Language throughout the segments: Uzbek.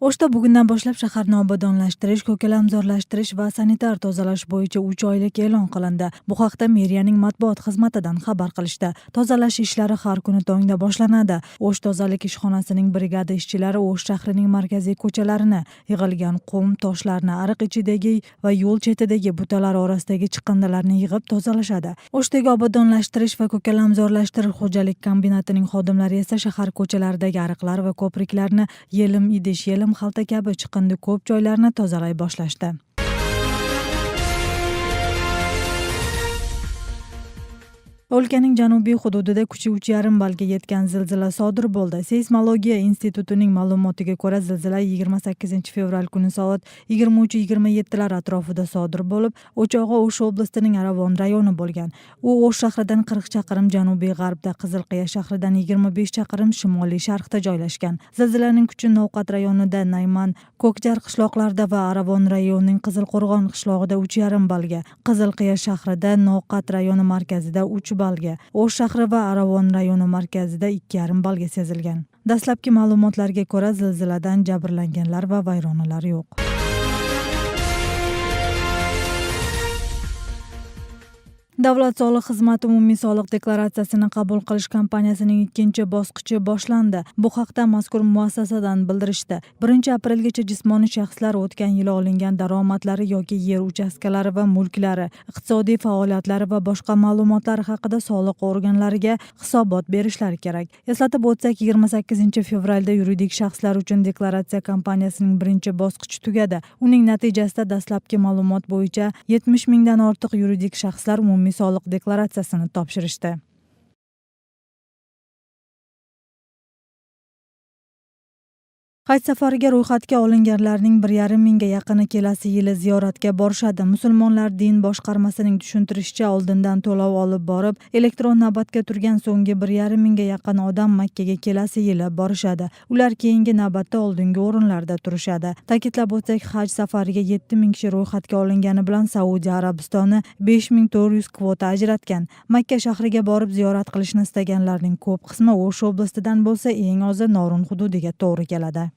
O'shda bugundan boshlab shaharni obodonlashtirish, ko'kalamzorlashtirish va sanitar tozalash bo'yicha 3 oylik e'lon qilindi. Bu haqda meriyaning matbuot xizmatidan xabar qilishdi. Tozalash ishlari har kuni tongda boshlanadi. O'sh tozalik ishxonasining brigada ishchilari O'sh shahrining markaziy ko'chalarini, yig'ilgan qum, toshlarni, ariq ichidagi va yo'l chetidagi butalar orasidagi chiqindilarni yig'ib tozalashadi. O'shdagi obodonlashtirish va ko'kalamzorlashtirish xo'jalik kombinatining xodimlari esa shahar ko'chalaridagi ariqlar va ko'priklarni yelim idish, yelim xalta kabi chiqindi ko'p joylarni tozalay boshlashdi. O'lkaning janubiy hududida kuchi 3,5 balga yetgan zilzila sodir bo'ldi. Seysmologiya institutining ma'lumotiga ko'ra, zilzila 28 fevral kuni soat 23:27 lar atrofida sodir bo'lib, o'chog'i O'sh oblastining Aravon rayoni bo'lgan. U O'sh shahridan 40 chaqirim janubiy g'arbda, Qizilqiya shahridan 25 chaqirim shimoliy sharqda joylashgan. Zilzilaning kuchi Novqat rayonida, Nayman, Ko'kjar qishloqlarida va Aravon rayonining Qizilqo'rg'on qishlog'ida 3,5 balga, Qizilqiya shahrida, Novqat rayoni markazida 3 balga, O'sh shahri va Aravon rayoni markazida 2,5 balga sezilgan. Dastlabki ma'lumotlarga ko'ra, zilziladan jabrlanganlar va vayronalar yo'q. Davlat soliq xizmati umumiy soliq deklaratsiyasini qabul qilish kampaniyasining ikkinchi bosqichi boshlandi. Bu haqda mazkur muassasadan bildirishdi. 1 aprelgacha jismoniy shaxslar o'tgan yili olingan daromadlari yoki yer uchastkalari va mulklari, iqtisodiy faoliyatlari va boshqa ma'lumotlari haqida soliq organlariga hisobot berishlari kerak. Eslatib o'tsak, 28 fevralda yuridik shaxslar uchun deklaratsiya kampaniyasining birinchi bosqichi tugadi. Uning natijasida dastlabki ma'lumot bo'yicha 70 mingdan ortiq yuridik shaxslar umumiy soliq deklaratsiyasini topshirishdi. Haj safariga ro'yxatga olinganlarning 1,5 mingga yaqini kelasi yili ziyoratga borishadi. Musulmonlar din boshqarmasining tushuntirishicha, oldindan to'lov olib borib, elektron navbatga turgan so'nggi 1,5 mingga yaqin odam Makkaga kelasi yili borishadi. Ular keyingi navbatda oldingi o'rinlarda turishadi. Ta'kidlab o'tsak, haj safariga 7 ming kishi ro'yxatga olingani bilan Saudiya Arabistoni 5400 kvota ajratgan. Makka shahriga borib ziyorat qilishni istaganlarning ko'p qismi O'sh oblastidan bo'lsa, eng ozi Norin hududiga to'g'ri keladi.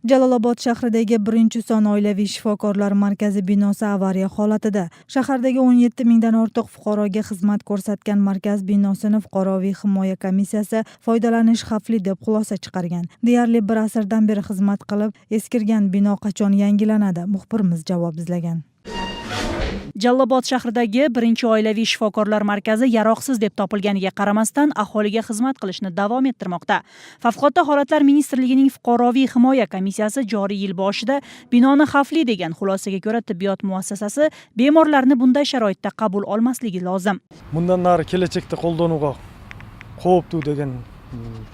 Jalolobod shahridagi 1-son oilaviy shifokorlar markazi binosi avariya holatida. Shahardagi 17 mingdan ortiq fuqaroga xizmat ko'rsatgan markaz binosini fuqaroviy himoya komissiyasi foydalanish xavfli deb xulosa chiqargan. Deyarli 1 asrdan beri xizmat qilib, eskirgan bino qachon yangilanadi? Muxbirimiz javob izlagan. Jalolobod shahridagi 1-oilaviy shifokorlar markazi yaroqsiz deb topilganiga qaramasdan aholiga xizmat qilishni davom ettirmoqda. Favqulodda holatlar ministrligining fuqaroviy himoya komissiyasi joriy yil boshida binoni xavfli degan xulosaga ko'ra, tibbiyot muassasasi bemorlarni bunday sharoitda qabul olmasligi lozim. Bundan nari kelajakda qo'llanuga qo'yibdi degan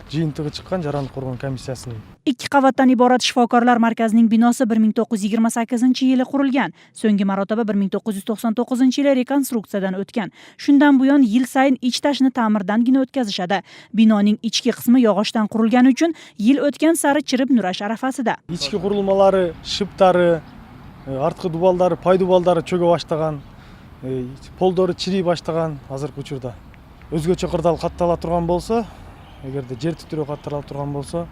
jiyintig'i chiqqan Jarani qo'rg'on komissiyasining 2 qavatdan iborat shifokorlar markazining binosi 1928-yili qurilgan. So'nggi marotaba 1999-yili rekonstruksiyadan o'tgan. Shundan buyon yil sayin ich-tashni ta'mirdangina o'tkazishadi. Binoning ichki qismi yog'ochdan qurilgani uchun yil o'tgan sari chirib nurash arafasida. Ichki qurilmalari, shiptari, ortqi dubaldari, pay dubaldari cho'ga boshlagan, poldori chiriy boshlagan hozirgi uchurda. O'zgacha qirdal qattala turgan bo'lsa, agarda yer titriyoq qattala turgan bo'lsa,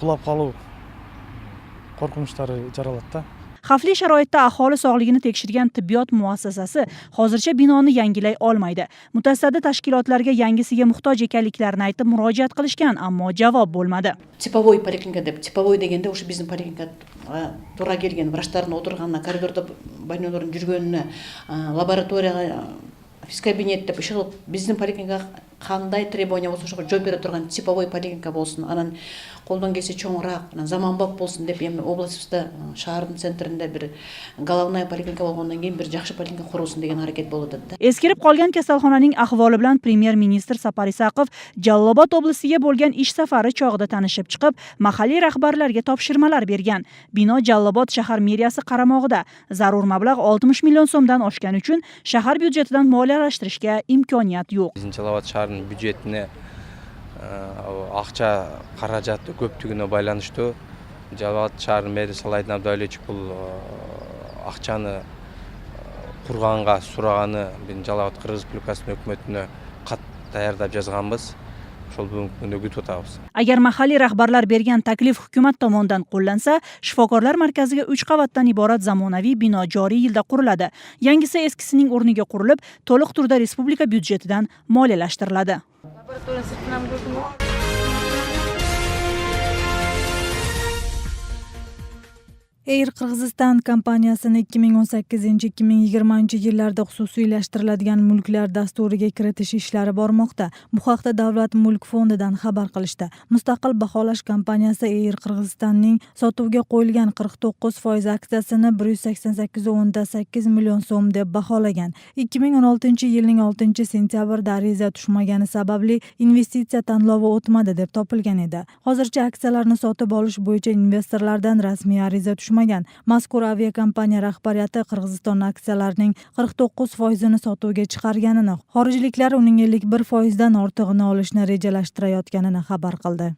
qulab qolib qo'rqinchlari jaralatda. Xavfli sharoitda aholi sog'ligini tekshirgan tibbiyot muassasasi hozircha binoni yangilay olmaydi. Mutasaddi tashkilotlarga yangisiga muhtoj ekanliklarini aytib murojaat qilishgan, ammo javob bo'lmadi. Tipovoy poliklinika deb, tipovoy deganda o'sha bizning poliklinikaga to'g'ri kelgan vrachlarning o'tirganini, koridorda больнойлардың жүргенini, laboratoriyaga физкабинет deb ish qilib, bizning poliklinikaga qanday требования bo'lsa o'sha joy bera turgan tipovoy poliklinika bo'lsin, anan qo'ldan kelsa cho'ngroq, zamonbop bo'lsin deb, endi oblastda shaharning sentrida bir головная poliklinika bo'lgandan keyin bir yaxshi poliklinika qurilsin degan harakat bo'ldi. Eskirib qolgan kasalxonaning ahvoli bilan Premyer ministr Sapar Isaqov Jalolobod oblastiga bo'lgan ish safari chog'ida tanishib chiqib, mahalliy rahbarlarga topshirmalar bergan. Bino Jalolobod shahar meriyasi qaramog'ida. Zarur mablag' 60 million so'mdan oshgani uchun shahar byudjetidan moliyalashtirishga imkoniyat yo'q. Jalolobod shahrining byudjetini ақша қаражаты көптігіне байланышты Jalolobod shahri meri Салайдин Абдуалиевич бұл ақшаны құрғанға сұрағаны Jalolobod Қырғыз Республикасының өкіметіне даярдап жазганбыз. Ошол бүгүнкү күндө күтүп атабыз. Agar mahalliy rahbarlar bergan taklif hukumat tomonidan qo'llansa, shifokorlar markaziga 3 qavatdan iborat zamonaviy bino joriy yilda quriladi. Yangisi eskisining o'rniga qurilib, to'liq turda respublika byudjetidan moliyalashtiriladi. Air Qirg'iziston kompaniyasini 2018-2020 yillarda xususiylashtiriladigan mulklar dasturiga kiritish ishlari bormoqda. Bu haqda Davlat mulk fondidan xabar qilishdi. Mustaqil baholash kompaniyasi Air Qirg'izistonning sotuvga qo'yilgan 49% aksiyasini 188,8 million so'm deb baholagan. 2016-yilning 6-sentyabrida ariza tushmagani sababli investitsiya tanlovi o'tmadi deb topilgan edi. Hozircha aksiyalarni sotib olish bo'yicha investorlardan rasmiy ariza tushmagan. Mazkur aviakompaniya rahbariyati Qirg'iziston aksiyalarining 49%ni sotuvga chiqarganini, xorijliklar uning 51%dan ortig'ini olishni rejalashtirayotganini xabar qildi.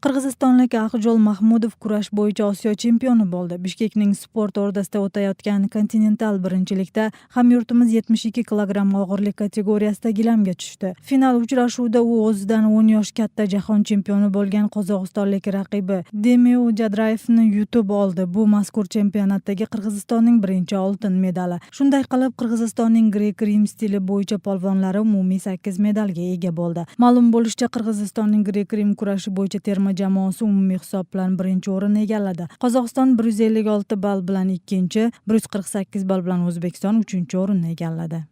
Qirg'izistonlik Aqjol Mahmudov kurash bo'yicha Osiyo chempioni bo'ldi. Bishkekning sport o'rdasida o'tayotgan kontinental birinchilikda hamyurtimiz 72 kilogramm og'irlik kategoriyasida gilamga tushdi. Final uchrashuvida u o'zidan 10 yosh katta jahon chempioni bo'lgan qozog'istonlik raqibi Demir Jadrayevni yutib oldi. Bu mazkur chempionatdagi Qirg'izistonning birinchi oltin medali. Shunday qilib, Qirg'izistonning grek-rim stili bo'yicha polvonlari umumiy 8 medalga ega bo'ldi. Ma'lum bo'lishicha, Qirg'izistonning grek-rim kurashi bo'yicha terma jamoasi umumiy hisob bilan birinchi o'rinni egalladi. Qozog'iston 156 ball bilan ikkinchi, 148 ball bilan O'zbekiston 3-o'rinni egalladi.